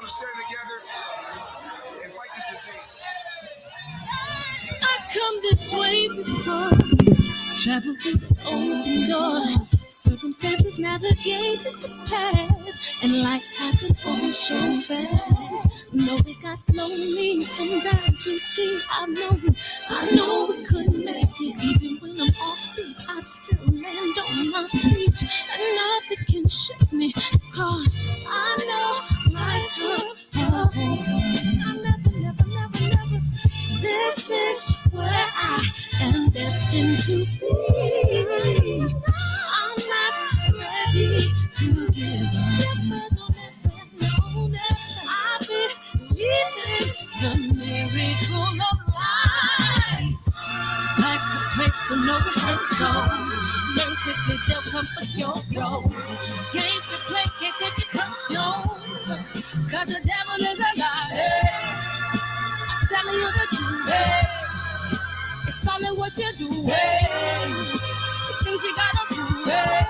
to stand together and fight this disease. I come this way before, travel through the open door, circumstances navigated the path, and life happened all so fast. No, it got lonely sometimes, you see. I know we couldn't make it. Even when I'm off beat, I still land on my feet, and nothing can shake me, cause I know life took a hold on. I never. This is where I am destined to be. I'm not ready to give up. I believe in the miracle of life. Life's a play for no rehearsal. Learn quickly, they'll come for your role. Games to play, can't take it personal, cause the devil is a liar. Telling you the truth, hey. It's all in what you do, hey. Some things you gotta do, hey.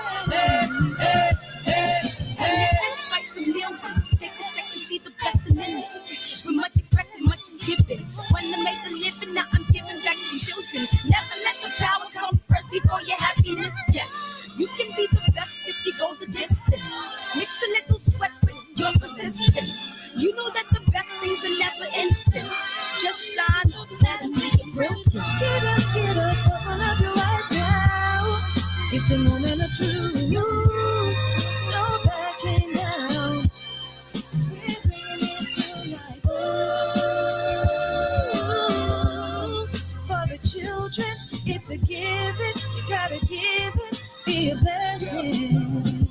Let's fight for millions. Take a second, see the blessing in it. With much expected, much is given. When I made the living, now I'm giving back to children. Never let the power come first before your happiness. Yes, you can be the best if you go the distance. Mix a little sweat with your persistence. You know that the best things are never instant. Just shine, let them see your brilliance. Get up, open up your eyes now. It's the moment of truth. No backing down. We're bringing it through like for the children, it's a given. You gotta give it, be a blessing.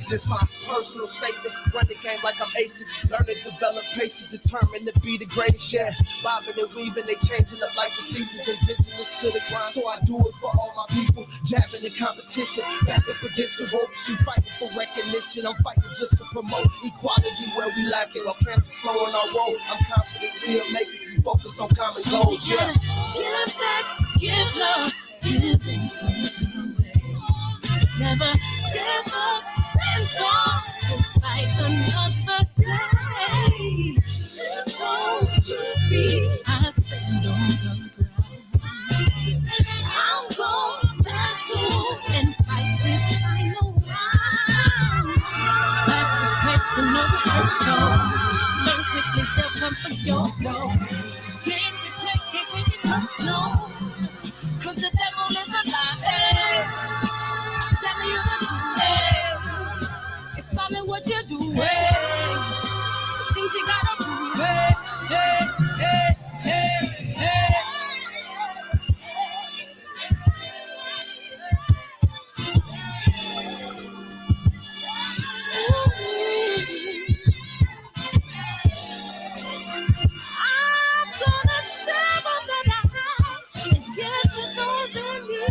This my personal statement. Run the game like I'm A6. Learn to develop patience, determined to be the greatest. Yeah, bobbing and weaving, they changing up like the seasons. Indigenous to the grind, so I do it for all my people. Jabbing the competition, back up against the ropes. You fighting for recognition, I'm fighting just to promote equality where we lack it. While cancer slowing our road, I'm confident we'll make it. We focus on common goals. Yeah. Give back, give love, giving something away. Never give up, stand tall to fight another day. 2 toes, 2 feet, I stand on the ground. I'm going back soon and fight this final round. Life's a play for no rehearsal. Learn quickly, they'll come for your role. Games we play, can't take it personal, cause the devil is a liar. Telling you the truth, hey. It's all in what you do, hey. Some things you gotta do, hey. I'm gonna share all that I have and give to those in need.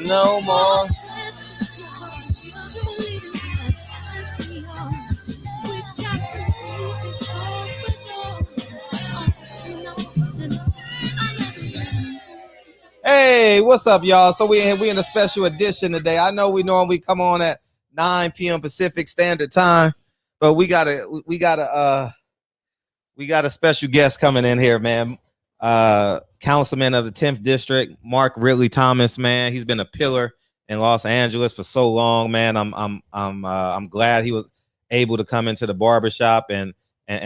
No more. Hey, what's up, y'all? So we in a special edition today. I know we normally come on at 9 p.m. Pacific Standard Time, but we got a special guest coming in here, man. Councilman of the 10th District, Mark Ridley-Thomas, man. He's been a pillar in Los Angeles for so long, man. I'm glad he was able to come into the barbershop and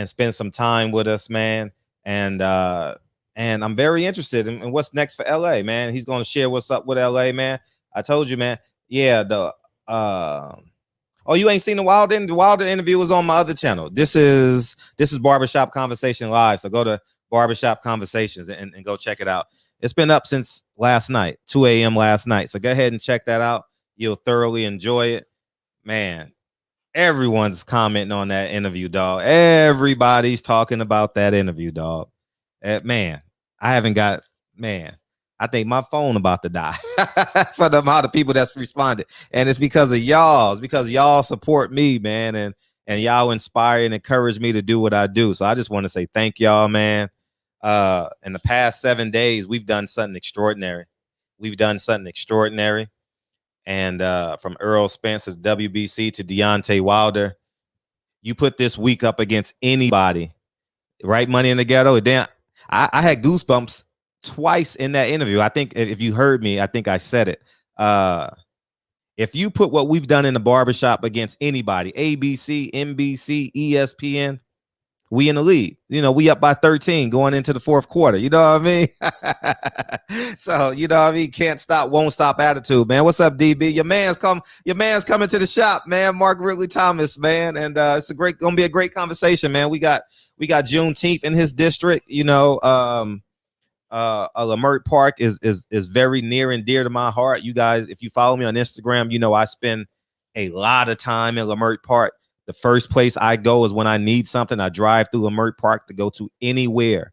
spend some time with us, man. And I'm very interested in what's next for LA, man. He's going to share what's up with LA, man. I told you, man. Yeah, oh, you ain't seen the Wilder interview was on my other channel. This is Barbershop Conversation Live. So go to Barbershop Conversations and go check it out. It's been up since last night, 2 a.m. last night. So go ahead and check that out. You'll thoroughly enjoy it. Man, everyone's commenting on that interview, dog. Everybody's talking about that interview, dog. Man, I think my phone about to die for the amount of people that's responded. And it's because of y'all. It's because y'all support me, man. and y'all inspire and encourage me to do what I do. So I just want to say thank y'all, man. In the past 7 days, we've done something extraordinary. And from Earl Spence to WBC to Deontay Wilder, you put this week up against anybody, right? Money in the Ghetto. Then I had goosebumps twice in that interview. I think if you heard me, I think I said it. If you put what we've done in the barbershop against anybody, ABC, NBC, ESPN, we in the lead. You know, we up by 13 going into the fourth quarter. You know what I mean? So, you know what I mean? Can't stop, won't stop attitude, man. What's up, DB? Your man's coming to the shop, man. Mark Ridley-Thomas, man. And it's gonna be a great conversation, man. We got Juneteenth in his district. You know, Lamert Park is very near and dear to my heart. You guys, if you follow me on Instagram, you know I spend a lot of time in Lamert Park. The first place I go is when I need something. I drive through Lamert Park to go to anywhere.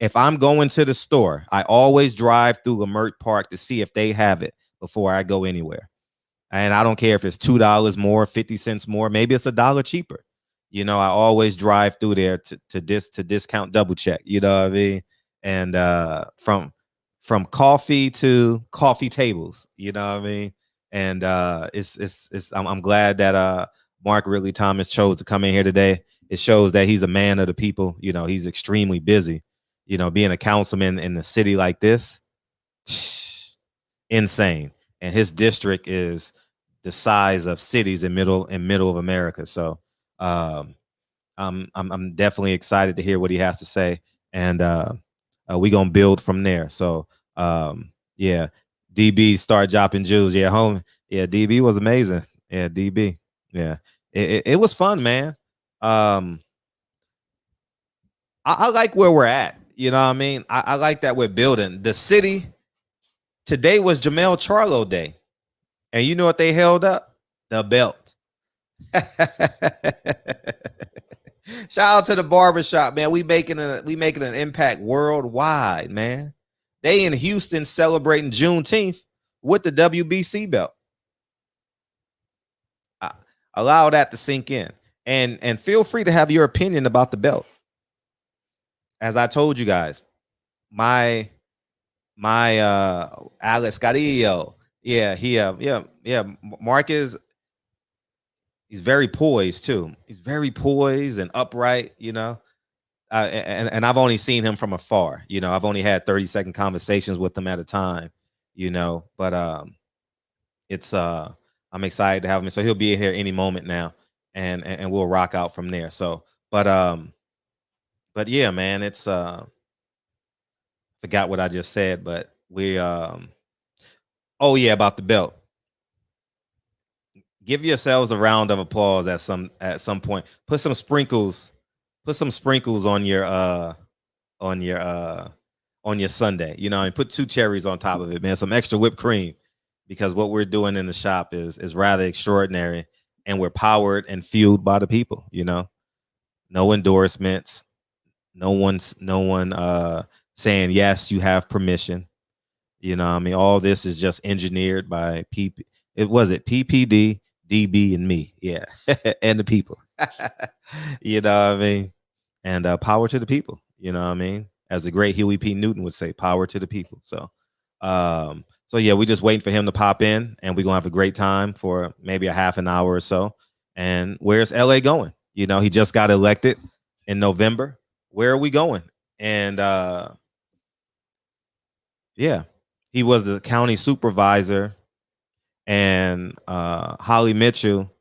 If I'm going to the store, I always drive through Lamert Park to see if they have it before I go anywhere. And I don't care if it's $2 more, 50 cents more, maybe it's $1 cheaper. You know, I always drive through there to discount double check. You know what I mean? And from coffee to coffee tables, you know what I mean? And I'm glad that Mark Ridley-Thomas chose to come in here today. It shows that he's a man of the people. You know, he's extremely busy. You know, being a councilman in a city like this, insane. And his district is the size of cities in middle of America. So I'm definitely excited to hear what he has to say. And we gonna build from there. So yeah, DB start dropping jewels. Yeah, home. Yeah, DB was amazing. Yeah, DB. Yeah, it was fun, man. I like where we're at. You know what I mean? I like that we're building. The city today was Jamel Charlo Day, and you know what they held up? The belt. Shout out to the barbershop, man. We making an impact worldwide, man. They in Houston celebrating Juneteenth with the WBC belt. Allow that to sink in, and feel free to have your opinion about the belt. As I told you guys, my Alex Carrillo, Mark he's very poised too. He's very poised and upright, you know. And I've only seen him from afar. You know, I've only had 30-second conversations with him at a time, you know. But I'm excited to have him. So he'll be here any moment now, and we'll rock out from there. So, but yeah, man, it's forgot what I just said, but we oh yeah, about the belt. Give yourselves a round of applause at some point. Put some sprinkles on your sundae. You know, and put 2 cherries on top of it, man. Some extra whipped cream, because what we're doing in the shop is rather extraordinary, and we're powered and fueled by the people. You know, no endorsements, no one saying yes, you have permission. You know what I mean? All this is just engineered by PPD, DB, and me. Yeah. And the people. You know what I mean? And power to the people. You know what I mean? As the great Huey P. Newton would say, power to the people. So yeah, we're just waiting for him to pop in, and we're gonna have a great time for maybe a half an hour or so. And where's LA going? You know, he just got elected in November. Where are we going? And yeah, he was the county supervisor, and Holly Mitchell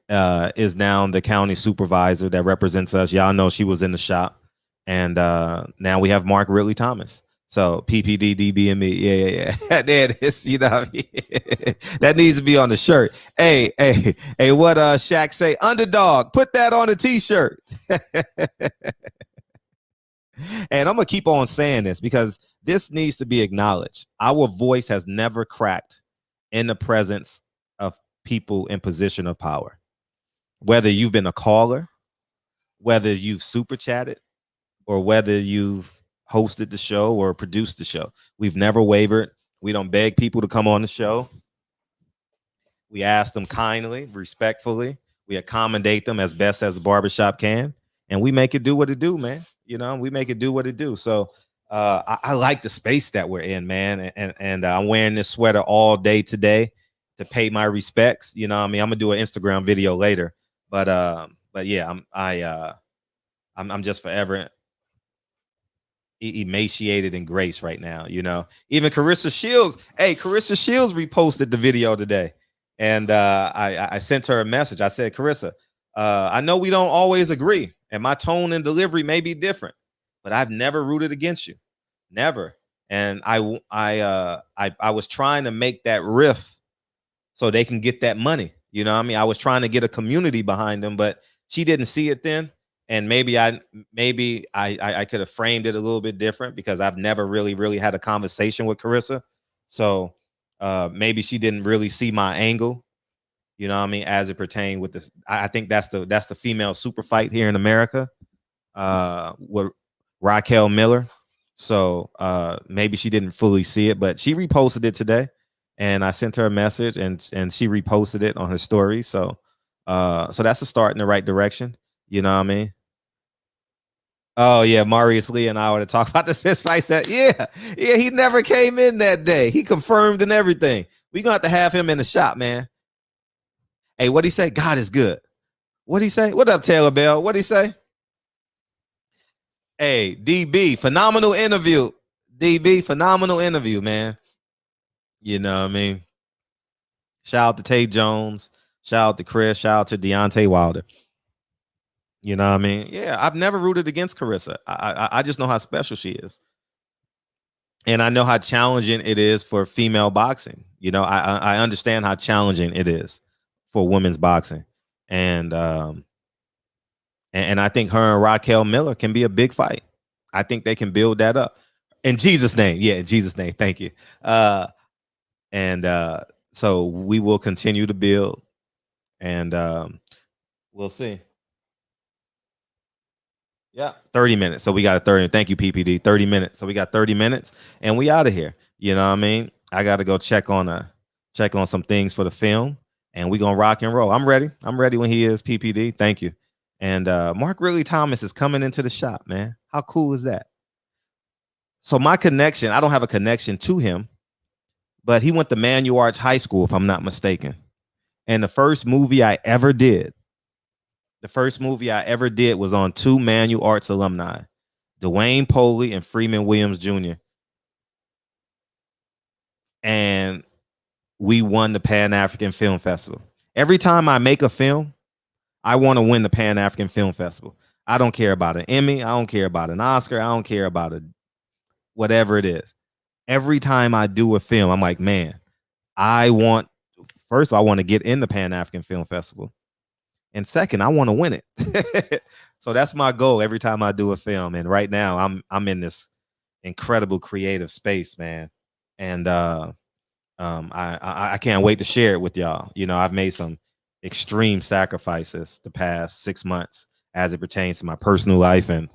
is now the county supervisor that represents us. Y'all know she was in the shop, and now we have Mark Ridley-Thomas. So PPD, DB, and me. Yeah. There it is. You know what I mean? That needs to be on the shirt. Hey, what Shaq say? Underdog, put that on a t-shirt. And I'm gonna keep on saying this because this needs to be acknowledged. Our voice has never cracked in the presence of people in position of power. Whether you've been a caller, whether you've super chatted, or whether you've hosted the show or produced the show, we've never wavered. We don't beg people to come on the show. We ask them kindly, respectfully. We accommodate them as best as the barbershop can, and we make it do what it do, man. You know, we make it do what it do. So I like the space that we're in, man. And I'm wearing this sweater all day today to pay my respects. You know what I mean? I'm gonna do an Instagram video later. But yeah, I'm just forever emaciated in grace right now. You know, even Carissa Shields reposted the video today, and I sent her a message. I said, Carissa, I know we don't always agree, and my tone and delivery may be different, but I've never rooted against you, never. And I was trying to make that riff so they can get that money. You know what I mean? I was trying to get a community behind them, but she didn't see it then. And maybe I could have framed it a little bit different because I've never really had a conversation with Carissa. So maybe she didn't really see my angle, you know what I mean, as it pertained with this. I think that's the female super fight here in America with Raquel Miller. So maybe she didn't fully see it, but she reposted it today. And I sent her a message and she reposted it on her story. So that's a start in the right direction. You know what I mean? Oh yeah, Marius Lee and I were to talk about this fist fight. Said, yeah, he never came in that day. He confirmed and everything. We're gonna have him in the shop, man. Hey, what'd he say? God is good. What'd he say? What up, Taylor Bell? What'd he say? Hey, DB, phenomenal interview. DB, phenomenal interview, man. You know what I mean? Shout out to Tay Jones. Shout out to Chris. Shout out to Deontay Wilder. You know what I mean? Yeah, I've never rooted against Carissa. I just know how special she is. And I know how challenging it is for female boxing. You know, I understand how challenging it is for women's boxing. And I think her and Raquel Miller can be a big fight. I think they can build that up. In Jesus' name. Yeah, in Jesus' name. Thank you. So we will continue to build. And we'll see. Yeah, 30 minutes. So we got a 30. Thank you, PPD. 30 minutes. So we got 30 minutes and we out of here. You know what I mean? I got to go check on some things for the film and we going to rock and roll. I'm ready. I'm ready when he is, PPD. Thank you. And Mark Ridley-Thomas is coming into the shop, man. How cool is that? So my connection, I don't have a connection to him, but he went to Manual Arts High School, if I'm not mistaken. And the first movie I ever did was on two Manual Arts alumni, Dwayne Poley and Freeman Williams Jr. And we won the Pan-African Film Festival. Every time I make a film, I want to win the Pan-African Film Festival. I don't care about an Emmy. I don't care about an Oscar. I don't care about whatever it is. Every time I do a film, I'm like, man, I want to get in the Pan-African Film Festival. And second, I want to win it. So that's my goal every time I do a film. And right now I'm in this incredible creative space, man. And I can't wait to share it with y'all. You know, I've made some extreme sacrifices the past 6 months as it pertains to my personal life and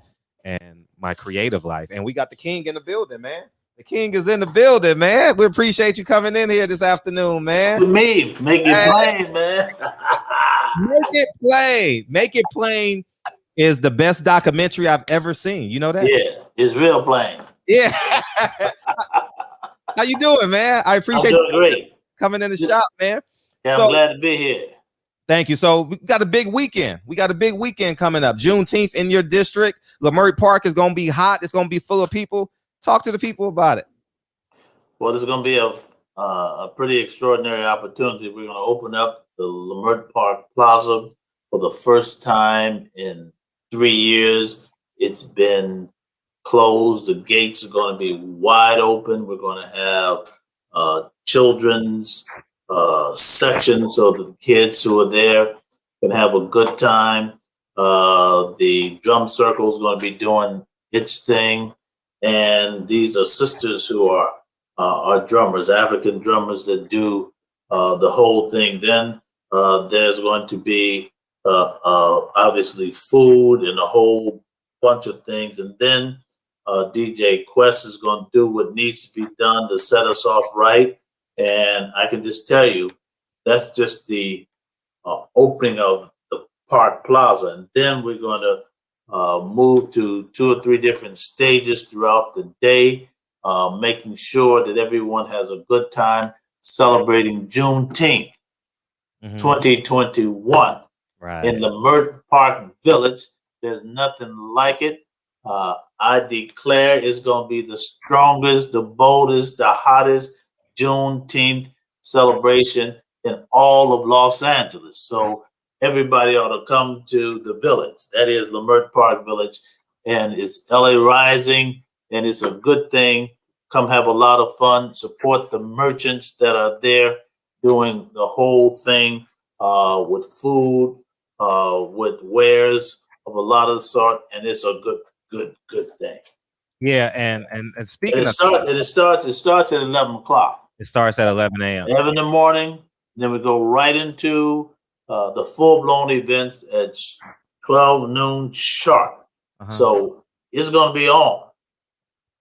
my creative life. And we got the king in the building, man. The king is in the building, man. We appreciate you coming in here this afternoon, man. With me, make it plain, man. Make it plain. Make it plain is the best documentary I've ever seen. You know that? Yeah, it's real plain. Yeah. How you doing, man? I appreciate you great. Coming in the shop, man. Yeah, I'm glad to be here. Thank you. So we got a big weekend. We got a big weekend coming up. Juneteenth in your district. Leimert Park is going to be hot. It's going to be full of people. Talk to the people about it. Well, this is going to be a pretty extraordinary opportunity. We're going to open up the Leimert Park Plaza for the first time in 3 years. It's been closed. The gates are going to be wide open. We're going to have children's section so that the kids who are there can have a good time. The drum circle is going to be doing its thing. And these are sisters who are drummers, African drummers that do the whole thing. Then there's going to be obviously food and a whole bunch of things. And then DJ Quest is going to do what needs to be done to set us off right. And I can just tell you, that's just the opening of Park Plaza, and then we're going to move to 2 or 3 different stages throughout the day, making sure that everyone has a good time celebrating Juneteenth, 2021 in Lemert Park Village. There's nothing like it. I declare it's going to be the strongest, the boldest, the hottest Juneteenth celebration in all of Los Angeles. So everybody ought to come to the village. That is Lemert Park Village, and it's LA Rising, and it's a good thing. Come have a lot of fun. Support the merchants that are there doing the whole thing with food, with wares of a lot of sort, and it's a good thing. Yeah, and speaking of, it starts at 11 o'clock. It starts at 11 a.m. 11 in the morning. Then we go right into the full-blown events at 12 noon sharp. So it's going to be on.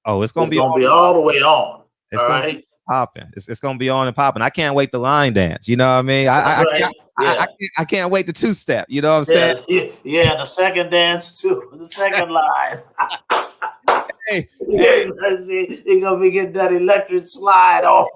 Oh, it's going to be all the way on. It's going to be popping. It's going to be on and popping. I can't wait to line dance. You know what I mean? I can't wait to two-step. You know what I'm saying? Yeah, the second dance too. The second line. Hey, let's see. You're going to be getting that electric slide on.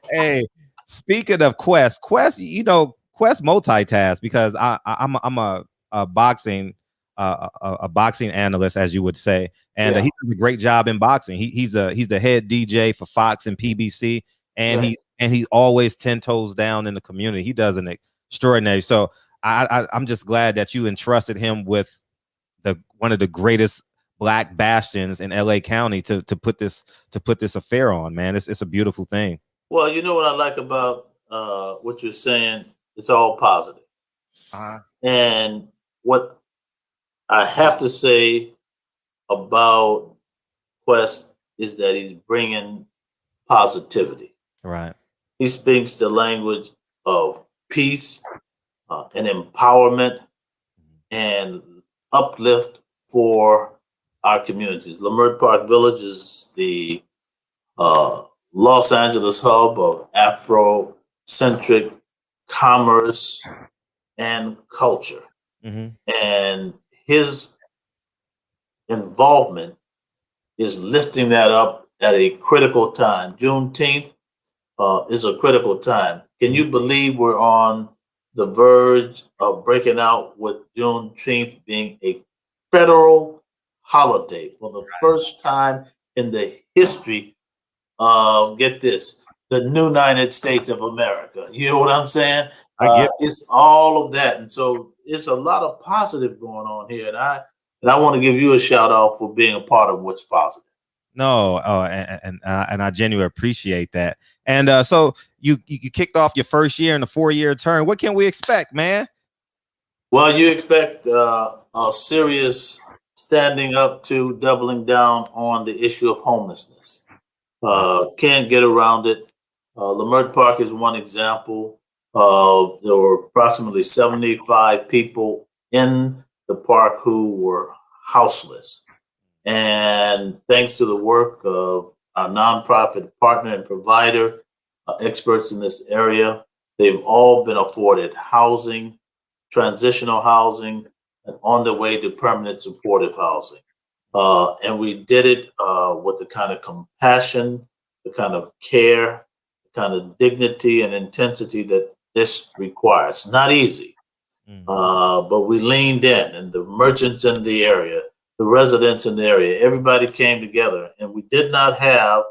Hey, speaking of Quest, you know, Quest multitask because I'm a boxing analyst, as you would say, and he does a great job in boxing. He's the head DJ for Fox and PBC, and he's always 10 toes down in the community. He does an extraordinary. So I'm just glad that you entrusted him with one of the greatest Black bastions in LA County to put this affair on, man. It's a beautiful thing. Well, you know what I like about what you're saying? It's all positive. And what I have to say about Quest is that he's bringing positivity. Right. He speaks the language of peace and empowerment and uplift for our communities. Lemert Park Village is the Los Angeles hub of Afrocentric commerce and culture. And his involvement is lifting that up at a critical time. Juneteenth is a critical time. Can you believe we're on the verge of breaking out with Juneteenth being a federal holiday for the first time in the history of, get this, the new United States of America? You know what I'm saying? It's all of that. And so it's a lot of positive going on here. And I want to give you a shout out for being a part of what's positive. No, and I genuinely appreciate that. And so you kicked off your first year in the 4-year term. What can we expect, man? Well, you expect a serious standing up to doubling down on the issue of homelessness. Can't get around it. Lemert Park is one example. There were approximately 75 people in the park who were houseless. And thanks to the work of our nonprofit partner and provider, experts in this area, they've all been afforded housing, transitional housing, and on the way to permanent supportive housing. And we did it with the kind of compassion, the kind of care, the kind of dignity and intensity that this requires. It's not easy, but we leaned in, and the merchants in the area, the residents in the area, everybody came together, and we did not have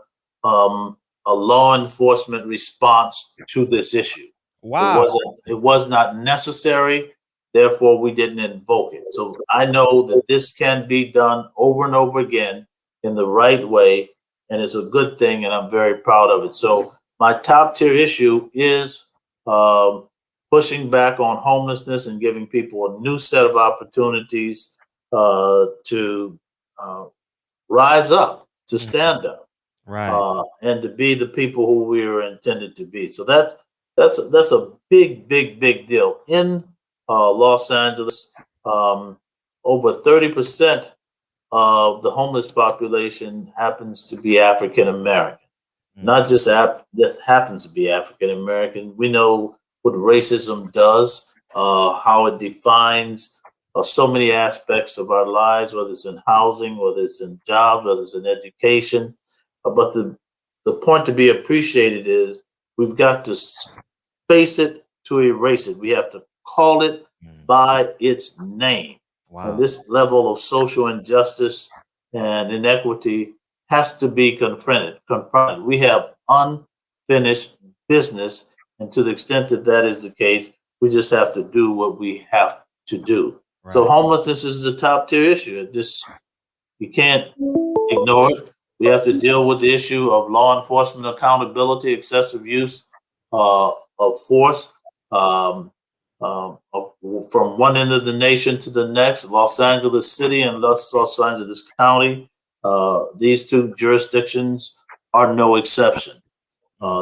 a law enforcement response to this issue. Wow. It was not necessary. Therefore, we didn't invoke it. So I know that this can be done over and over again in the right way, and it's a good thing, and I'm very proud of it. So my top tier issue is pushing back on homelessness and giving people a new set of opportunities to rise up, to stand up, right, and to be the people who we were intended to be. So that's a big deal in Los Angeles. Over 30% of the homeless population happens to be African American. Not just that happens to be African American. We know what racism does how it defines so many aspects of our lives, whether it's in housing, whether it's in jobs, whether it's in education. But the point to be appreciated is we've got to face it to erase it. We have to call it by its name. Wow. And this level of social injustice and inequity has to be confronted. We have unfinished business, and to the extent that that is the case, we just have to do what we have to do. Right. So homelessness is a top tier issue. You can't ignore it. We have to deal with the issue of law enforcement accountability, excessive use of force from one end of the nation to the next. Los Angeles City and Los Angeles County, these two jurisdictions are no exception.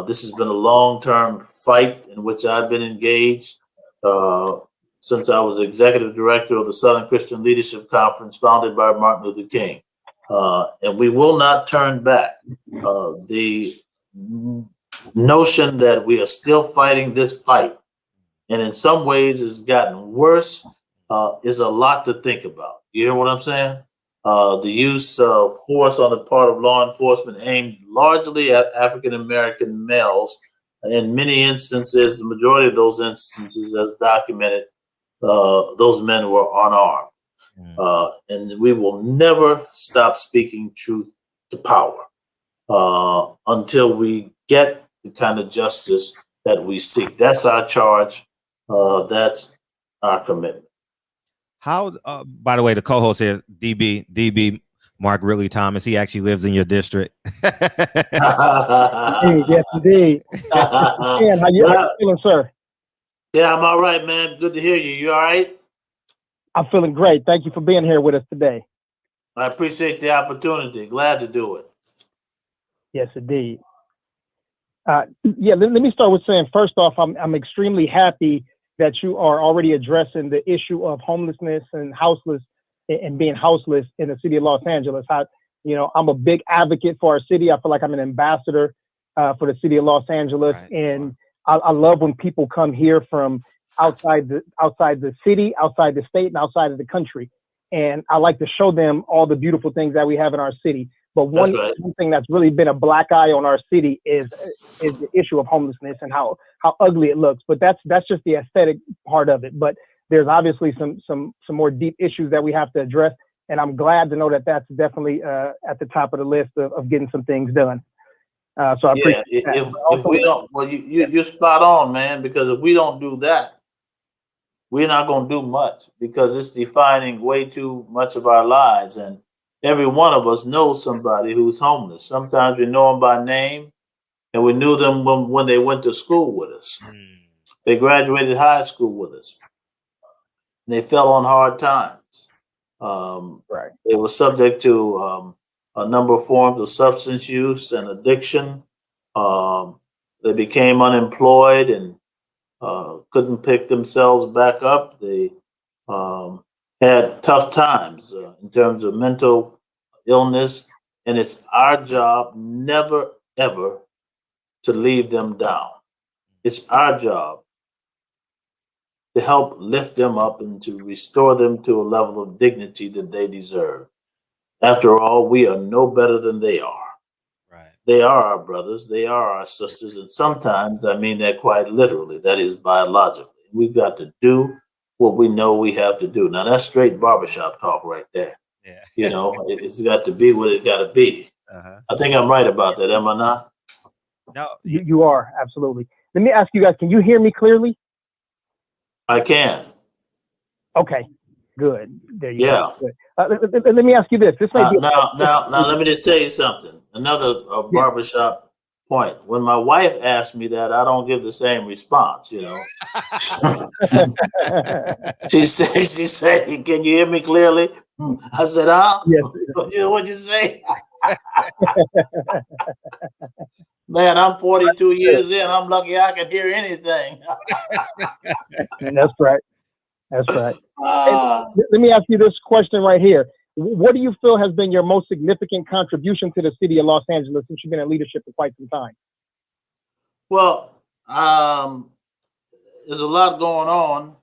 This has been a long-term fight in which I've been engaged since I was executive director of the Southern Christian Leadership Conference founded by Martin Luther King. And we will not turn back. The notion that we are still fighting this fight, and in some ways it's gotten worse, is a lot to think about. You hear what I'm saying? The use of force on the part of law enforcement aimed largely at African American males. In many instances, the majority of those instances, as documented, those men were unarmed. And we will never stop speaking truth to power until we get the kind of justice that we seek. That's our charge. That's our commitment. How, by the way, the co-host is DB Mark Ridley-Thomas. He actually lives in your district. Yes, indeed. How you feeling, sir? Yeah, I'm all right, man. Good to hear you. You all right? I'm feeling great. Thank you for being here with us today. I appreciate the opportunity. Glad to do it. Yes, indeed. Let me start with saying, first off, I'm extremely happy that you are already addressing the issue of homelessness and being houseless in the city of Los Angeles. I'm a big advocate for our city. I feel like I'm an ambassador for the city of Los Angeles, right. And I love when people come here from outside the city, outside the state, and outside of the country. And I like to show them all the beautiful things that we have in our city. But one thing that's really been a black eye on our city is the issue of homelessness and how ugly it looks. But that's just the aesthetic part of it. But there's obviously some more deep issues that we have to address. And I'm glad to know that that's definitely at the top of the list of getting some things done. So I appreciate that. If we don't, well, you're spot on, man, because if we don't do that, we're not going to do much, because it's defining way too much of our lives. And every one of us knows somebody who's homeless. Sometimes we know them by name, and we knew them when they went to school with us. They graduated high school with us. And they fell on hard times. Right. They were subject to a number of forms of substance use and addiction. They became unemployed and couldn't pick themselves back up. They had tough times in terms of mental illness, and it's our job never, ever to leave them down. It's our job to help lift them up and to restore them to a level of dignity that they deserve. After all, we are no better than they are. Right. They are our brothers, they are our sisters, and sometimes I mean that quite literally, that is biologically. We've got to do what we know we have to do. Now that's straight barbershop talk right there. Yeah. It's got to be what it got to be. I think I'm right about that, am I not? No, you are, absolutely. Let me ask you guys, can you hear me clearly? I can. Okay, good. There you go. Let me ask you this. This may be now, let me just tell you something. Another barbershop point. When my wife asks me that, I don't give the same response. She said, "Can you hear me clearly?" I said, Yes. What'd you say? Man, I'm 42 years in. I'm lucky I can hear anything. That's right. That's right. Let me ask you this question right here. What do you feel has been your most significant contribution to the city of Los Angeles since you've been in leadership for quite some time? Well, there's a lot going on.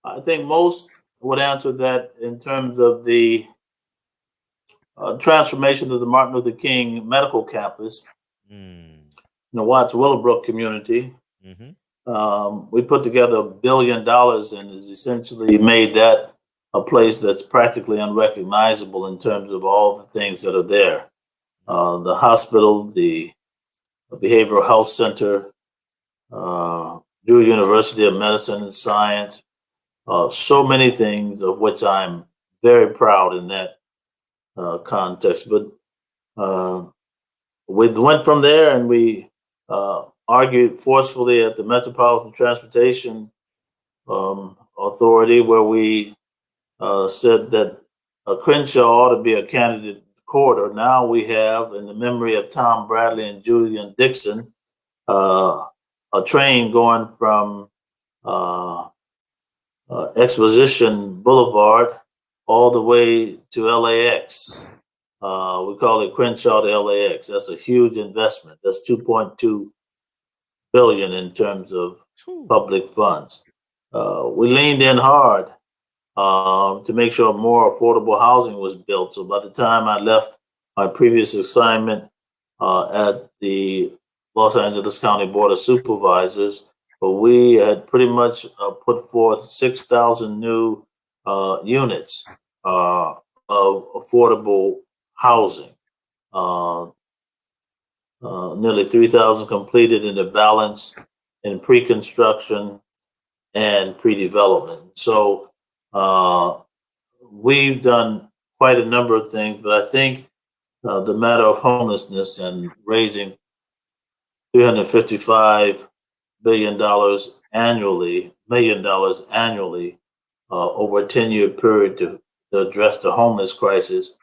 I think most would answer that in terms of the transformation of the Martin Luther King Medical Campus Mm. in the Watts Willowbrook community. Mm-hmm. We put together $1 billion and has essentially made that a place that's practically unrecognizable in terms of all the things that are there. The hospital, the behavioral health center, Drew University of Medicine and Science, so many things of which I'm very proud in that context. But we went from there and we argued forcefully at the Metropolitan Transportation Authority, where we said that Crenshaw ought to be a candidate corridor. Now we have, in the memory of Tom Bradley and Julian Dixon, a train going from Exposition Boulevard all the way to LAX. We call it Crenshaw to LAX. That's a huge investment. That's 2.2 billion in terms of public funds. We leaned in hard to make sure more affordable housing was built. So by the time I left my previous assignment at the Los Angeles County Board of Supervisors, we had pretty much put forth 6,000 new units of affordable housing. Nearly 3,000 completed in the balance in pre-construction and pre-development. So we've done quite a number of things, but I think the matter of homelessness and raising $355 billion annually, $1 million annually over a 10-year period to address the homeless crisis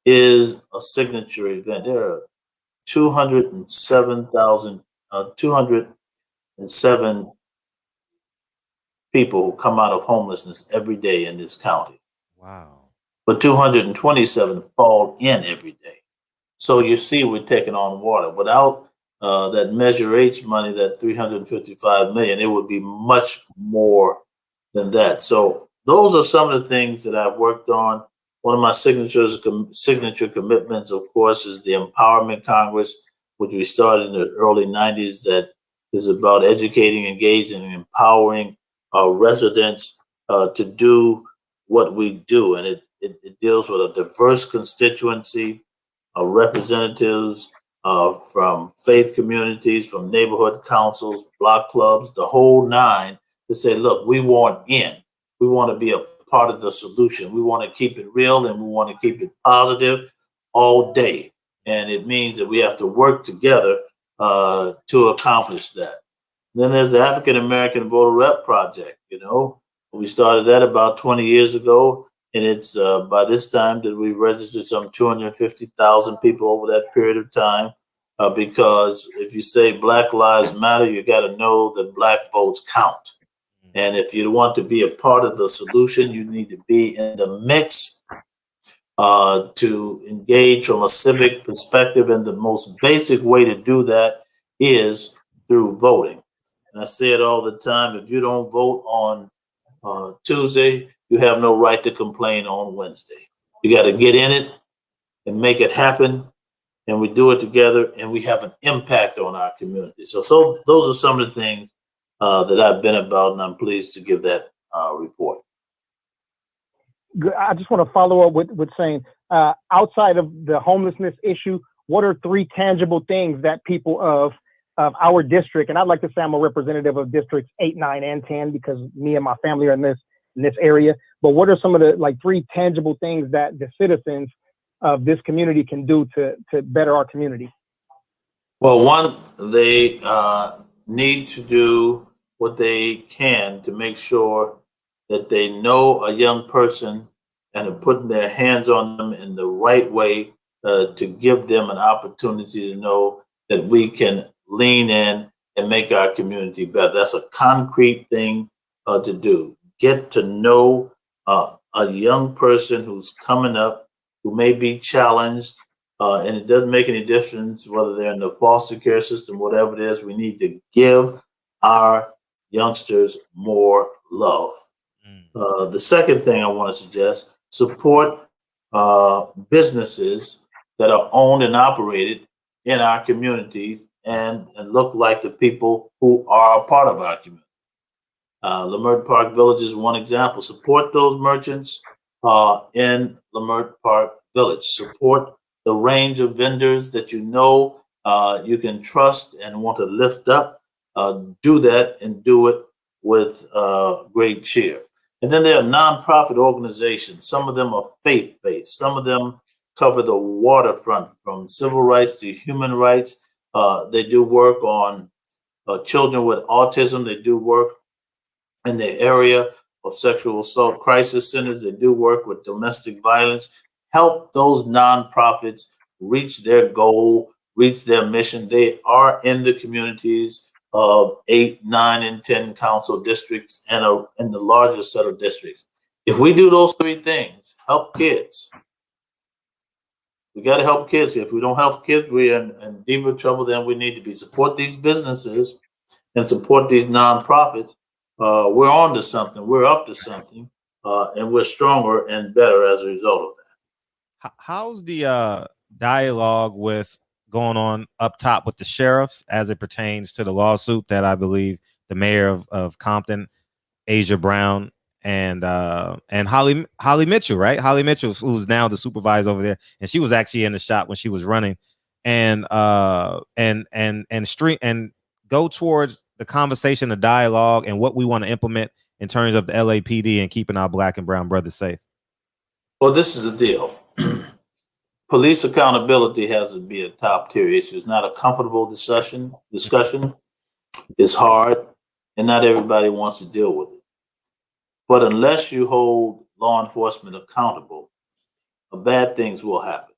is a signature event. There are 207 people who come out of homelessness every day in this county, Wow. but 227 fall in every day. So you see, we're taking on water. Without that Measure H money, that 355 million, it would be much more than that. So those are some of the things that I've worked on. One of my signature commitments, of course, is the Empowerment Congress, which we started in the early 90s, that is about educating, engaging, and empowering our residents to do what we do. And it deals with a diverse constituency of representatives from faith communities, from neighborhood councils, block clubs, the whole nine, to say, look, we want in. We want to be a part of the solution. We want to keep it real and we want to keep it positive all day. And it means that we have to work together to accomplish that. Then there's the African American Voter Rep Project. You know, we started that about 20 years ago, and it's by this time that we registered some 250,000 people over that period of time. Because if you say Black Lives Matter, you got to know that Black votes count. And if you want to be a part of the solution, you need to be in the mix to engage from a civic perspective. And the most basic way to do that is through voting. And I say it all the time, if you don't vote on Tuesday, you have no right to complain on Wednesday. You got to get in it and make it happen. And we do it together and we have an impact on our community. So those are some of the things that I've been about, and I'm pleased to give that report. I just want to follow up with saying, outside of the homelessness issue, what are 3 tangible things that people of our district, and I'd like to say I'm a representative of districts 8, 9, and 10 because me and my family are in this area, but what are some of the 3 tangible things that the citizens of this community can do to better our community? Well, one, they need to do what they can to make sure that they know a young person and are putting their hands on them in the right way to give them an opportunity to know that we can lean in and make our community better. That's a concrete thing to do. Get to know a young person who's coming up, who may be challenged, and it doesn't make any difference whether they're in the foster care system, whatever it is. We need to give our youngsters more love. The second thing I want to suggest, support businesses that are owned and operated in our communities and look like the people who are a part of our community. Lamert Park Village is one example. Support those merchants in Lamert Park Village. Support the range of vendors that you know you can trust and want to lift up. Do that and do it with great cheer. And then there are nonprofit organizations. Some of them are faith based. Some of them cover the waterfront from civil rights to human rights. They do work on children with autism. They do work in the area of sexual assault crisis centers. They do work with domestic violence. Help those nonprofits reach their goal, reach their mission. They are in the communities of 8, 9, and 10 council districts and in the larger set of districts. If we do those three things, help kids. We got to help kids. If we don't help kids, we're in deeper trouble than we need to be. Support these businesses and support these nonprofits. We're on to something. We're up to something, and we're stronger and better as a result of that. How's the dialogue with going on up top with the sheriffs as it pertains to the lawsuit that I believe the mayor of Compton, Asia Brown, and Holly Mitchell, right? Holly Mitchell, who's now the supervisor over there, and she was actually in the shop when she was running, and go towards the conversation, the dialogue, and what we want to implement in terms of the LAPD and keeping our Black and brown brothers safe. Well, this is the deal. Police accountability has to be a top tier issue. It's not a comfortable discussion. It's hard, and not everybody wants to deal with it. But unless you hold law enforcement accountable, bad things will happen.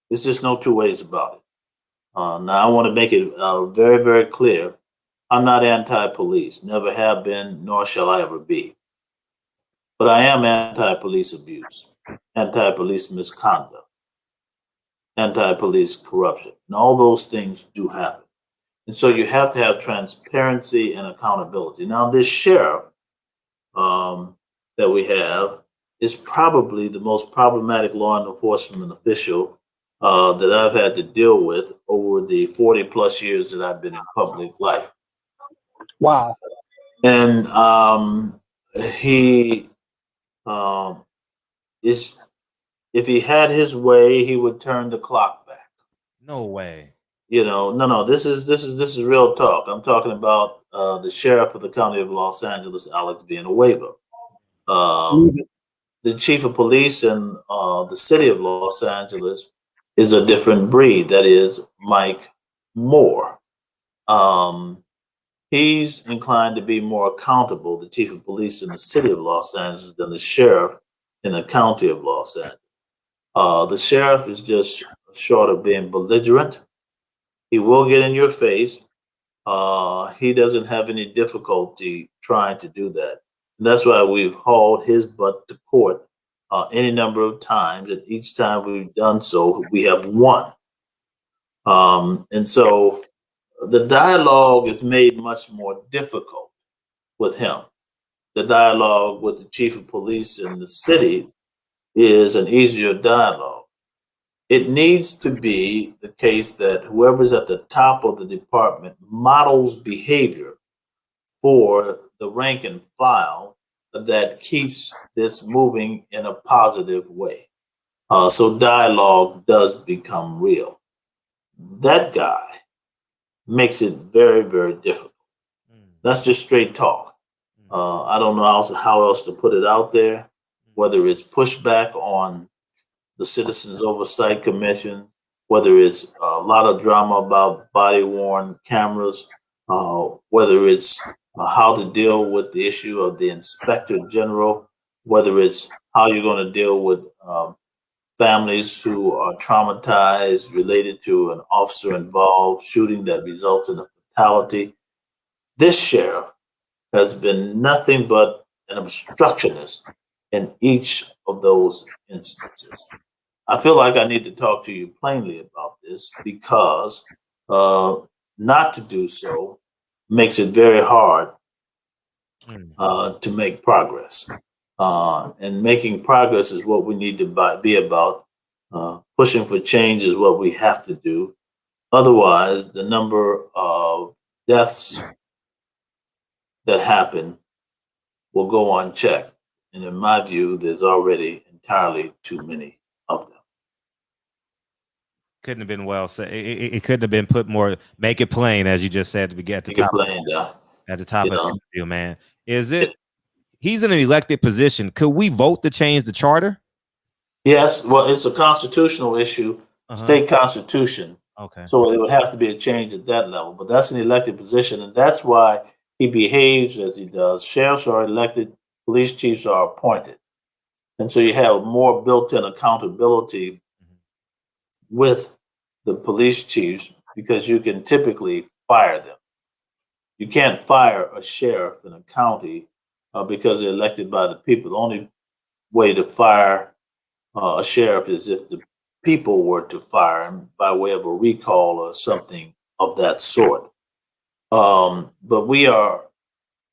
There's just no two ways about it. Now, I want to make it very, very clear. I'm not anti-police, never have been, nor shall I ever be. But I am anti-police abuse, anti-police misconduct, anti-police corruption. And all those things do happen. And so you have to have transparency and accountability. Now, this sheriff that we have is probably the most problematic law enforcement official that I've had to deal with over the 40 plus years that I've been in public life. Wow. And he is, if he had his way, he would turn the clock back. No way. You know, no. This is real talk. I'm talking about the sheriff of the county of Los Angeles, Alex Villanueva. The chief of police in the city of Los Angeles is a different breed. That is Mike Moore. He's inclined to be more accountable, the chief of police in the city of Los Angeles, than the sheriff in the county of Los Angeles. The sheriff is just short of being belligerent. He will get in your face. He doesn't have any difficulty trying to do that. And that's why we've hauled his butt to court any number of times. And each time we've done so, we have won. And so the dialogue is made much more difficult with him. The dialogue with the chief of police in the city is an easier dialogue. It needs to be the case that whoever's at the top of the department models behavior for the rank and file that keeps this moving in a positive way. So dialogue does become real. That guy makes it very, very difficult. That's just straight talk. I don't know how else to put it out there, whether it's pushback on the Citizens Oversight Commission, whether it's a lot of drama about body-worn cameras, whether it's how to deal with the issue of the Inspector General, whether it's how you're going to deal with families who are traumatized related to an officer-involved shooting that results in a fatality. This sheriff has been nothing but an obstructionist in each of those instances. I feel like I need to talk to you plainly about this because not to do so makes it very hard to make progress. And making progress is what we need to be about. Pushing for change is what we have to do. Otherwise, the number of deaths that happen will go unchecked. And in my view, there's already entirely too many of them. Couldn't have been well said. It couldn't have been put more. Make it plain, as you just said to begin at the top. At the top of the interview, man. Is it? He's in an elected position. Could we vote to change the charter? Yes. Well, it's a constitutional issue, state constitution. Okay. So it would have to be a change at that level. But that's an elected position, and that's why he behaves as he does. Sheriffs are elected, police chiefs are appointed. And so you have more built-in accountability with the police chiefs because you can typically fire them. You can't fire a sheriff in a county because they're elected by the people. The only way to fire a sheriff is if the people were to fire him by way of a recall or something of that sort. But we are,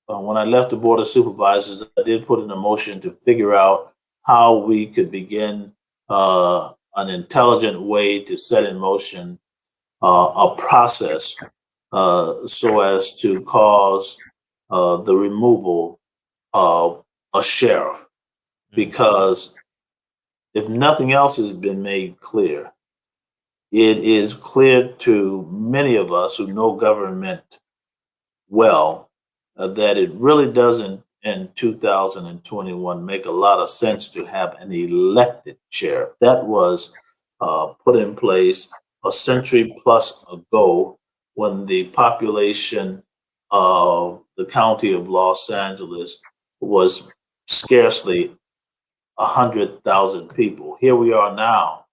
when I left the Board of Supervisors, I did put in a motion to figure out how we could begin an intelligent way to set in motion a process so as to cause the removal of a sheriff. Because if nothing else has been made clear, it is clear to many of us who know government well that it really doesn't in 2021 make a lot of sense to have an elected sheriff. That was put in place a century plus ago when the population of the county of Los Angeles was scarcely 100,000 people. Here we are now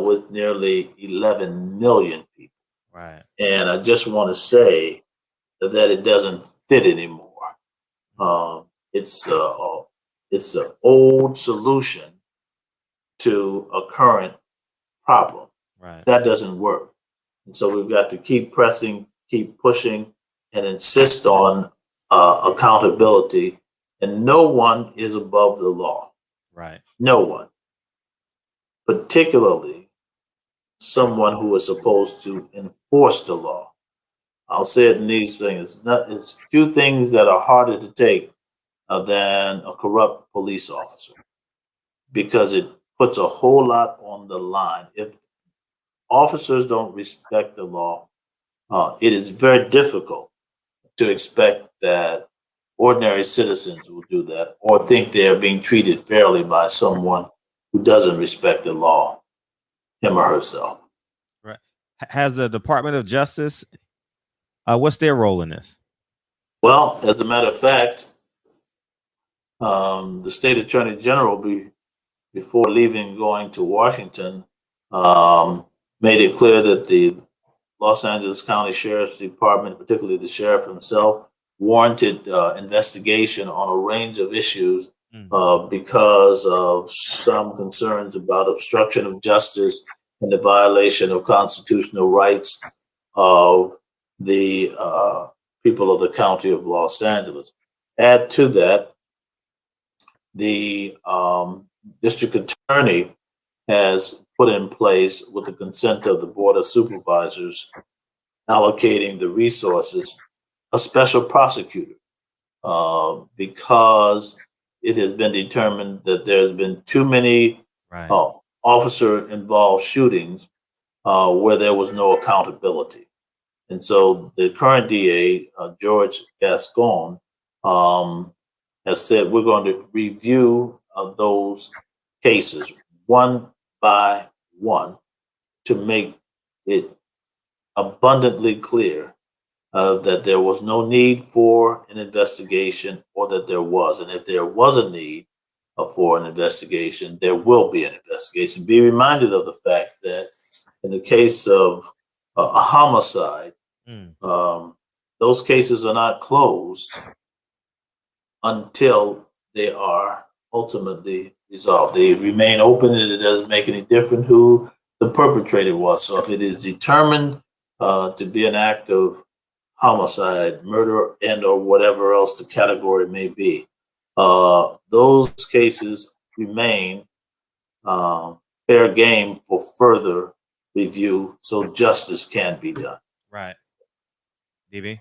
with nearly 11 million people. Right. And I just want to say that it doesn't fit anymore. It's an old solution to a current problem. Right. That doesn't work. And so we've got to keep pressing, keep pushing, and insist on accountability. And no one is above the law. Right. No one. Particularly someone who is supposed to enforce the law. I'll say it in these things. It's few things that are harder to take than a corrupt police officer, because it puts a whole lot on the line. If officers don't respect the law, it is very difficult to expect that ordinary citizens will do that or think they are being treated fairly by someone who doesn't respect the law, him or herself. Right. Has the Department of Justice, what's their role in this? Well, as a matter of fact, the state attorney general, before leaving, going to Washington, made it clear that the Los Angeles County Sheriff's Department, particularly the sheriff himself, warranted investigation on a range of issues because of some concerns about obstruction of justice and the violation of constitutional rights of the people of the county of Los Angeles. Add to that, the district attorney has put in place, with the consent of the Board of Supervisors, allocating the resources, a special prosecutor, because it has been determined that there's been too many officer-involved shootings where there was no accountability. And so the current DA, George Gascon, has said we're going to review those cases one by one to make it abundantly clear that there was no need for an investigation, or that there was. And if there was a need for an investigation, there will be an investigation. Be reminded of the fact that in the case of a homicide, those cases are not closed until they are ultimately resolved. They remain open, and it doesn't make any difference who the perpetrator was. So if it is determined to be an act of homicide, murder, and or whatever else the category may be. Those cases remain fair game for further review so justice can be done. Right. DB?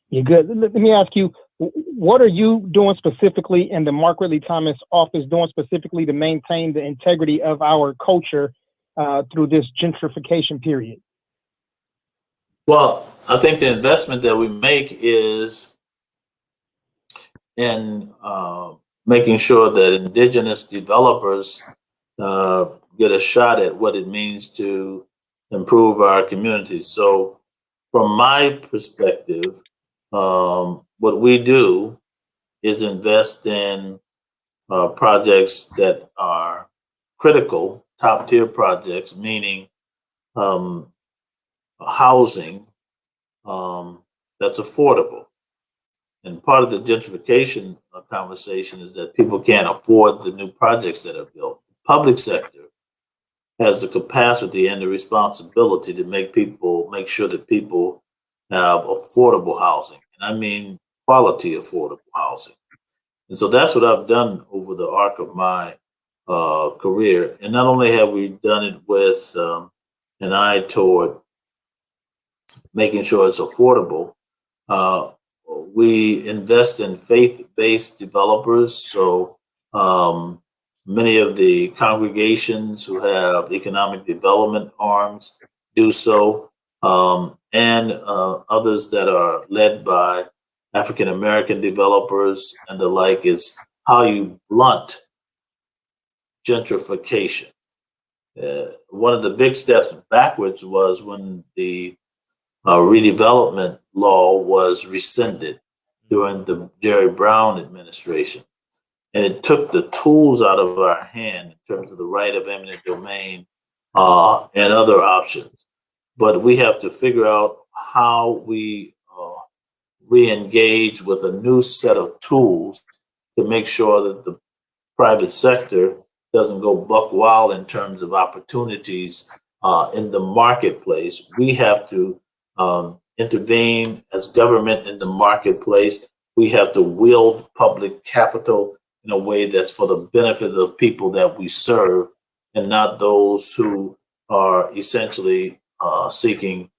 You're good. Let me ask you, what are you doing specifically in the Mark Ridley-Thomas office doing specifically to maintain the integrity of our culture through this gentrification period? Well, I think the investment that we make is in making sure that indigenous developers get a shot at what it means to improve our communities. So, from my perspective, what we do is invest in projects that are critical, top tier projects, meaning housing that's affordable. And part of the gentrification conversation is that people can't afford the new projects that are built. The public sector has the capacity and the responsibility to make sure that people have affordable housing. And I mean quality affordable housing. And so that's what I've done over the arc of my career. And not only have we done it with an eye toward making sure it's affordable, we invest in faith-based developers. So many of the congregations who have economic development arms do so, and others that are led by African-American developers and the like, is how you blunt gentrification. One of the big steps backwards was when the redevelopment law was rescinded during the Jerry Brown administration. And it took the tools out of our hand in terms of the right of eminent domain and other options. But we have to figure out how we re-engage with a new set of tools to make sure that the private sector doesn't go buck wild in terms of opportunities in the marketplace. We have to intervene as government in the marketplace. We have to wield public capital in a way that's for the benefit of the people that we serve and not those who are essentially seeking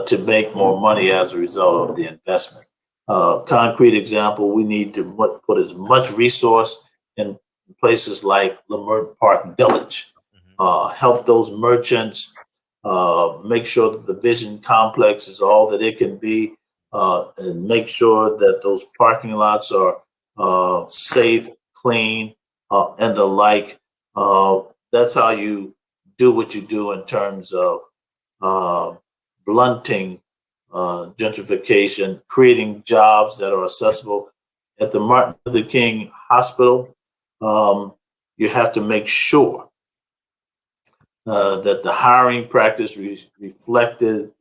to make more money as a result of the investment. Concrete example, we need to put as much resource in places like Leimert Park Village, help those merchants, make sure that the Vision Complex is all that it can be, and make sure that those parking lots are safe, clean, and the like. That's how you do what you do in terms of blunting gentrification, creating jobs that are accessible. At the Martin Luther King Hospital, you have to make sure that the hiring practice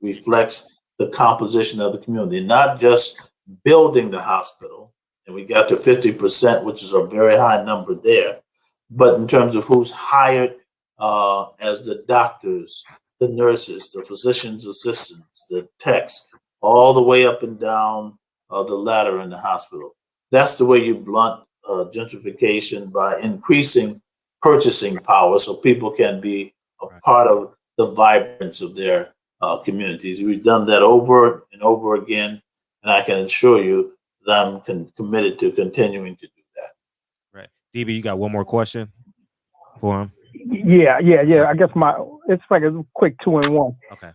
reflects the composition of the community, not just building the hospital. And we got to 50%, which is a very high number there. But in terms of who's hired as the doctors, the nurses, the physician's assistants, the techs, all the way up and down the ladder in the hospital. That's the way you blunt gentrification, by increasing purchasing power so people can be a part of the vibrance of their communities. We've done that over and over again, and I can assure you that I'm committed to continuing to do that. Right. DB, you got one more question for him? Yeah. I guess it's like a quick 2-in-1. Okay.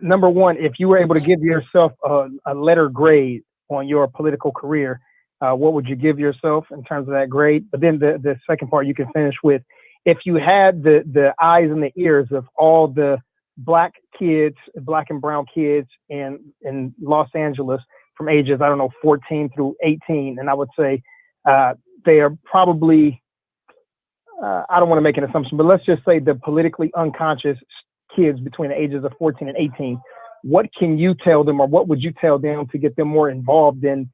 Number one, if you were able to give yourself a letter grade on your political career, what would you give yourself in terms of that grade? But then the second part you can finish with, if you had the eyes and the ears of all the black and brown kids in Los Angeles from ages, 14 through 18, and I would say they are probably, I don't want to make an assumption, but let's just say the politically unconscious kids between the ages of 14 and 18, what can you tell them, or what would you tell them to get them more involved in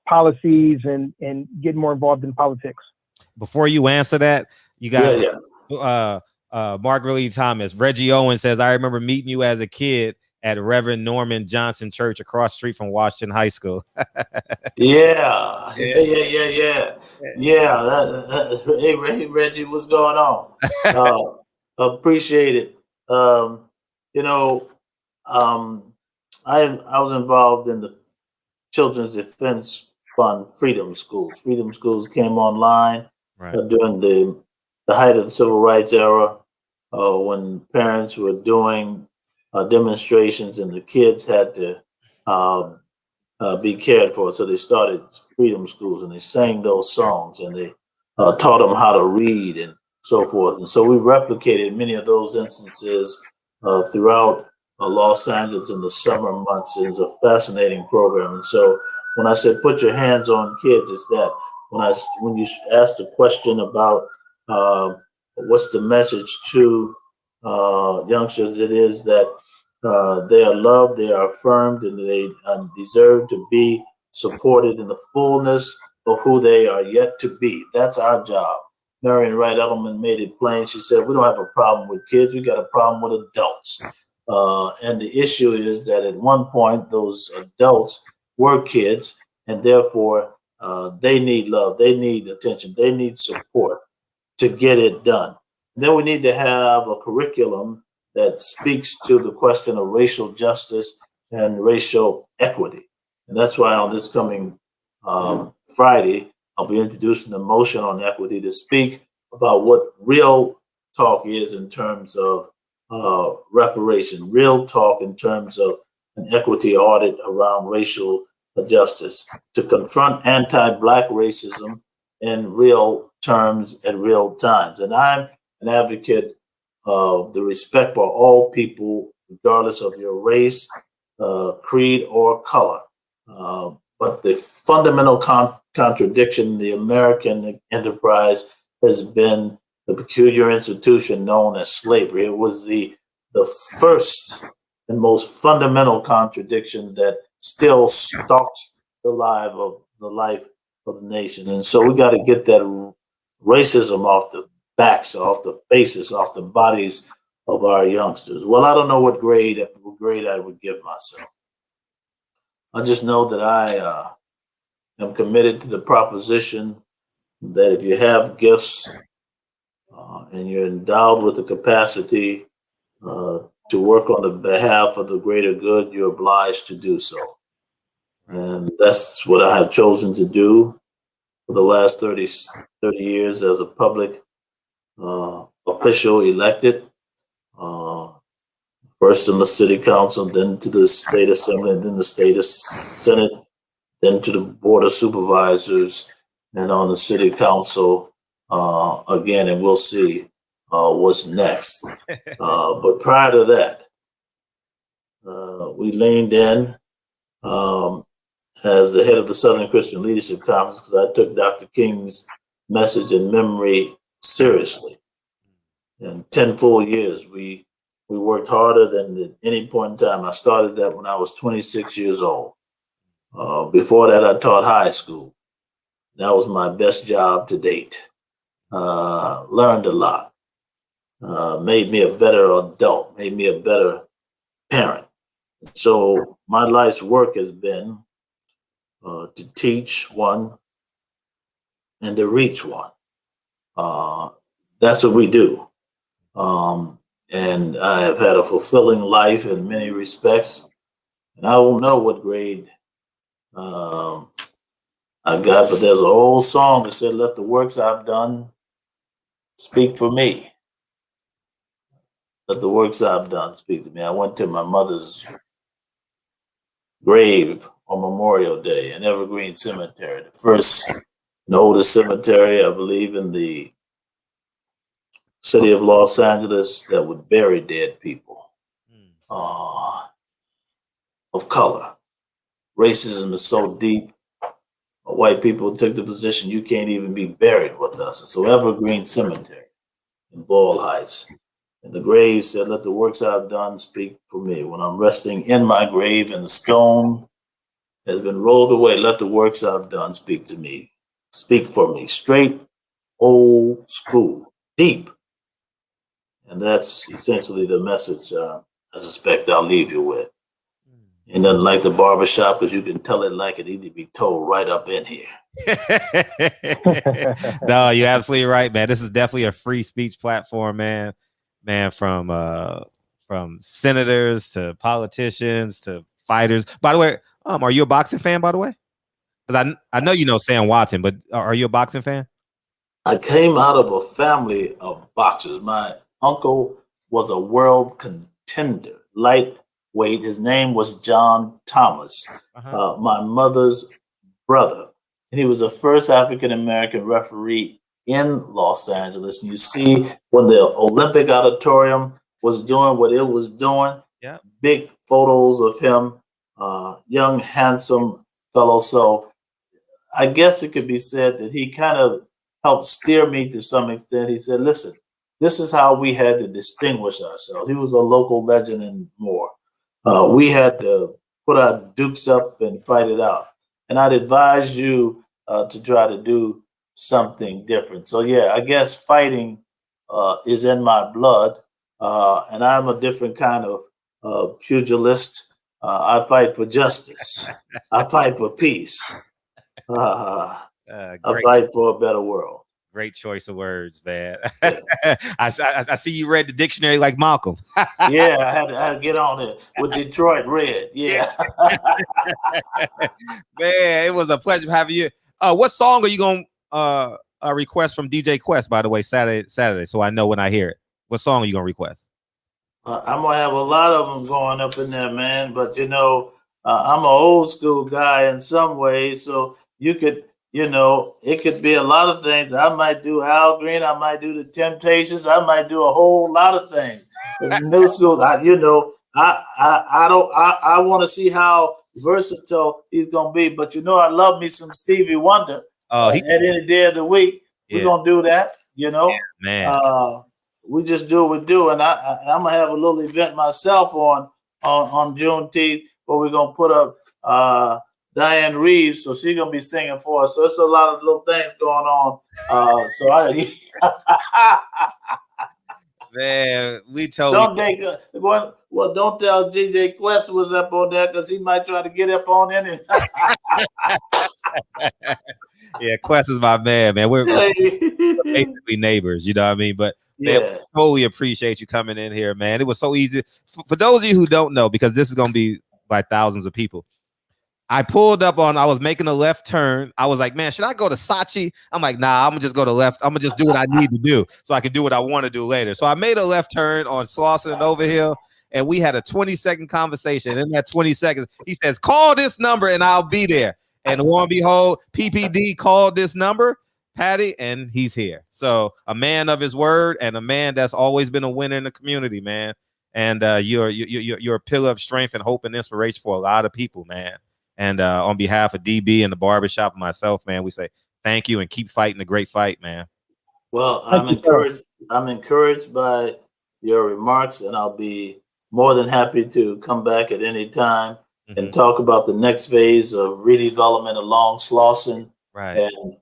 policies and get more involved in politics? Before you answer that, you got Mark Ridley-Thomas. Reggie Owen says, I remember meeting you as a kid at Reverend Norman Johnson Church across the street from Washington High School. Yeah. Hey, Reggie, what's going on? Appreciate it. You know, I was involved in the Children's Defense Fund Freedom Schools. Freedom Schools came online during the height of the Civil Rights era, when parents were doing demonstrations and the kids had to be cared for. So they started Freedom Schools and they sang those songs and they taught them how to read and so forth. And so we replicated many of those instances throughout Los Angeles in the summer months. It was a fascinating program. And so when I said put your hands on kids, it's that when you asked the question about what's the message to youngsters, it is that they are loved, they are affirmed, and they deserve to be supported in the fullness of who they are yet to be. That's our job. Marion Wright Edelman made it plain. She said, we don't have a problem with kids, we got a problem with adults. And the issue is that at one point, those adults were kids, and therefore they need love, they need attention, they need support to get it done. Then we need to have a curriculum that speaks to the question of racial justice and racial equity. And that's why on this coming Friday, I'll be introducing the motion on equity to speak about what real talk is in terms of reparation, real talk in terms of an equity audit around racial justice, to confront anti-Black racism in real terms at real times. And I'm an advocate of the respect for all people, regardless of your race, creed, or color. But the fundamental contradiction in the American enterprise has been the peculiar institution known as slavery. It was the first and most fundamental contradiction that still stalks the life of the nation. And so we got to get that racism off the backs, off the faces, off the bodies of our youngsters. Well, I don't know what grade I would give myself. I just know that I am committed to the proposition that if you have gifts and you're endowed with the capacity to work on the behalf of the greater good, you're obliged to do so. And that's what I have chosen to do for the last 30 years as a public official elected, first in the city council, then to the state assembly, then the state senate, then to the board of supervisors, and on the city council again, and we'll see what's next. But prior to that, we leaned in as the head of the Southern Christian Leadership Conference, because I took Dr. King's message and memory seriously. And 10 full years, we worked harder than at any point in time. I started that when I was 26 years old. Before that, I taught high school. That was my best job to date. Learned a lot. Made me a better adult, made me a better parent. So my life's work has been to teach one and to reach one. That's what we do. And I have had a fulfilling life in many respects. And I won't know what grade I got, but there's an old song that said, let the works I've done speak for me. Let the works I've done speak to me. I went to my mother's grave on Memorial Day in Evergreen Cemetery, the first and oldest cemetery, I believe, in the city of Los Angeles that would bury dead people of color. Racism is so deep. White people took the position you can't even be buried with us. And so Evergreen Cemetery in Boyle Heights. And the grave said, let the works I've done speak for me. When I'm resting in my grave and the stone has been rolled away, let the works I've done speak to me. Speak for me. Straight, old school, deep. And that's essentially the message I suspect I'll leave you with. And nothing like the barbershop, because you can tell it like it need to be told right up in here. No, you're absolutely right, man. This is definitely a free speech platform, man. Man, from senators to politicians to fighters. By the way, are you a boxing fan? By the way, because I know you know Sam Watson, but are you a boxing fan? I came out of a family of boxers. My uncle was a world contender, lightweight. His name was John Thomas, my mother's brother. And he was the first African American referee in Los Angeles. And you see when the Olympic Auditorium was doing what it was doing, big photos of him, young, handsome fellow. So I guess it could be said that he kind of helped steer me to some extent. He said, listen, this is how we had to distinguish ourselves. He was a local legend and more. We had to put our dukes up and fight it out. And I'd advise you to try to do something different. So, yeah, I guess fighting is in my blood. And I'm a different kind of pugilist. I fight for justice. I fight for peace. I fight for a better world. Great choice of words, man. Yeah. I see you read the dictionary like Malcolm. Yeah, I had to get on it with Detroit Red. Yeah. Man, it was a pleasure having you. What song are you gonna request from DJ Quest, by the way, Saturday, so I know when I hear it? What song are you gonna request? I'm gonna have a lot of them going up in there, man. But you know, I'm an old school guy in some ways, so you could. You know, it could be a lot of things. I might do Al Green. I might do the Temptations. I might do a whole lot of things. In new school, I want to see how versatile he's gonna be. But you know, I love me some Stevie Wonder. At any day of the week, we're gonna do that. You know, man. We just do what we do, and I'm gonna have a little event myself on Juneteenth where we're gonna put up Diane Reeves, so she's gonna be singing for us. So it's a lot of little things going on. Man, we told don't tell DJ Quest was up on that because he might try to get up on it. Yeah, Quest is my man. We're basically neighbors, you know what I mean? But man, we totally appreciate you coming in here, man. It was so easy. For those of you who don't know, because this is gonna be by thousands of people. I pulled up I was making a left turn. I was like, man, should I go to Saatchi? I'm like, nah, I'm gonna just go to left. I'm gonna just do what I need to do so I can do what I want to do later. So I made a left turn on Slauson and Overhill, and we had a 20-second conversation. In that 20 seconds, he says, call this number and I'll be there. And lo and behold, PPD called this number, Patty, and he's here. So a man of his word and a man that's always been a winner in the community, man. And you're a pillar of strength and hope and inspiration for a lot of people, man. And on behalf of DB and the barbershop and myself, man, we say thank you and keep fighting the great fight, man. Well, I'm encouraged by your remarks, and I'll be more than happy to come back at any time and talk about the next phase of redevelopment along Slauson, and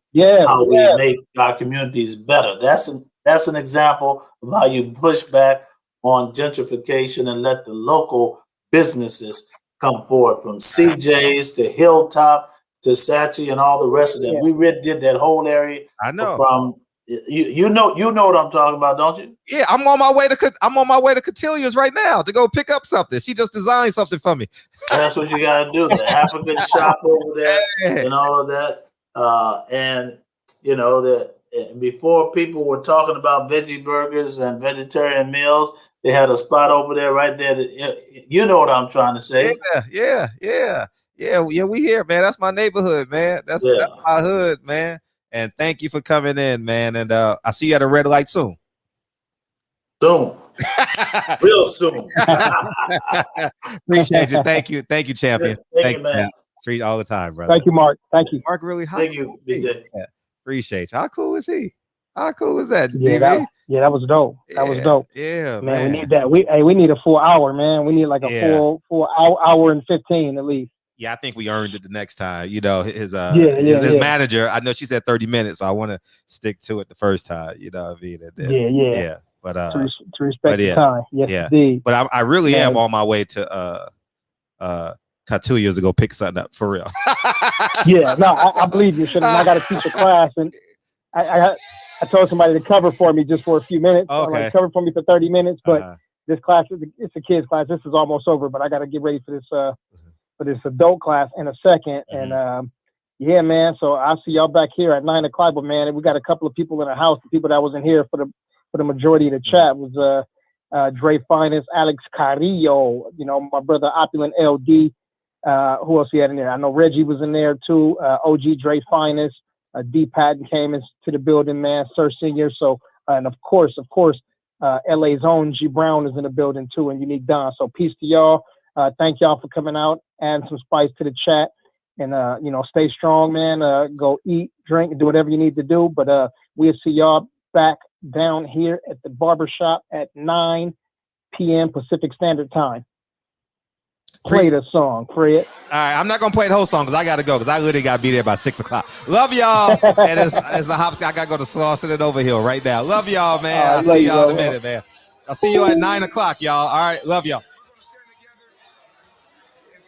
how we make our communities better. That's an example of how you push back on gentrification and let the local businesses come forward, from CJ's to Hilltop to Saatchi and all the rest of them. We did that whole area. I know. From you know what I'm talking about, don't you? Yeah, I'm on my way to Catilia's right now to go pick up something. She just designed something for me. That's what you gotta do. The African shop over there and all of that. And you know that before people were talking about veggie burgers and vegetarian meals, they had a spot over there right there. You know what I'm trying to say. Yeah. We here, man. That's my neighborhood, man. That's my hood, man. And thank you for coming in, man. And I see you at a red light soon. Soon. Real soon. Appreciate you. Thank you, champion. Thank you, man. Treat all the time, brother. Thank you, Mark. Thank you. Mark really hot. Thank you, BJ. Yeah. Appreciate you. How cool is he? How cool is that? Yeah, that was dope. That was dope. Yeah, man. We need that. We need a full hour, man. We need like a full hour and 15 at least. Yeah, I think we earned it the next time. You know, his manager, I know she said 30 minutes, so I want to stick to it the first time. You know what I mean? Yeah. But to respect but the yeah, time. Yes, yeah. indeed. But I really am Man. on my way to 2 years ago pick something up for real. Yeah, no, I believe you. Should I got to teach a class, and I told somebody to cover for me just for a few minutes. Okay. I'm like, cover for me for 30 minutes, but this class it's a kids class. This is almost over, but I got to get ready for this adult class in a second. And yeah, man. So I'll see y'all back here at 9 o'clock. But man, we got a couple of people in the house. The people that wasn't here for the majority of the chat was Dre Finest, Alex Carrillo. You know, my brother Opulent LD. Who else he had in there? I know Reggie was in there too. OG Dre Finest. D Patton came into the building, man. Sir Senior. So and of course, LA's own G Brown is in the building too, and Unique Don. So peace to y'all. Thank y'all for coming out, adding some spice to the chat, and you know, stay strong, man. Go eat, drink, and do whatever you need to do. But we'll see y'all back down here at the barbershop at 9 p.m. Pacific Standard Time. Play the song, Fred. All right, I'm not gonna play the whole song because I gotta go because I literally gotta be there by 6 o'clock. Love y'all. And as the hops, I gotta go to Slauson and over here right now. Love y'all, man. I'll see y'all in a minute, man. I'll see you at 9 o'clock, y'all. All right, love y'all.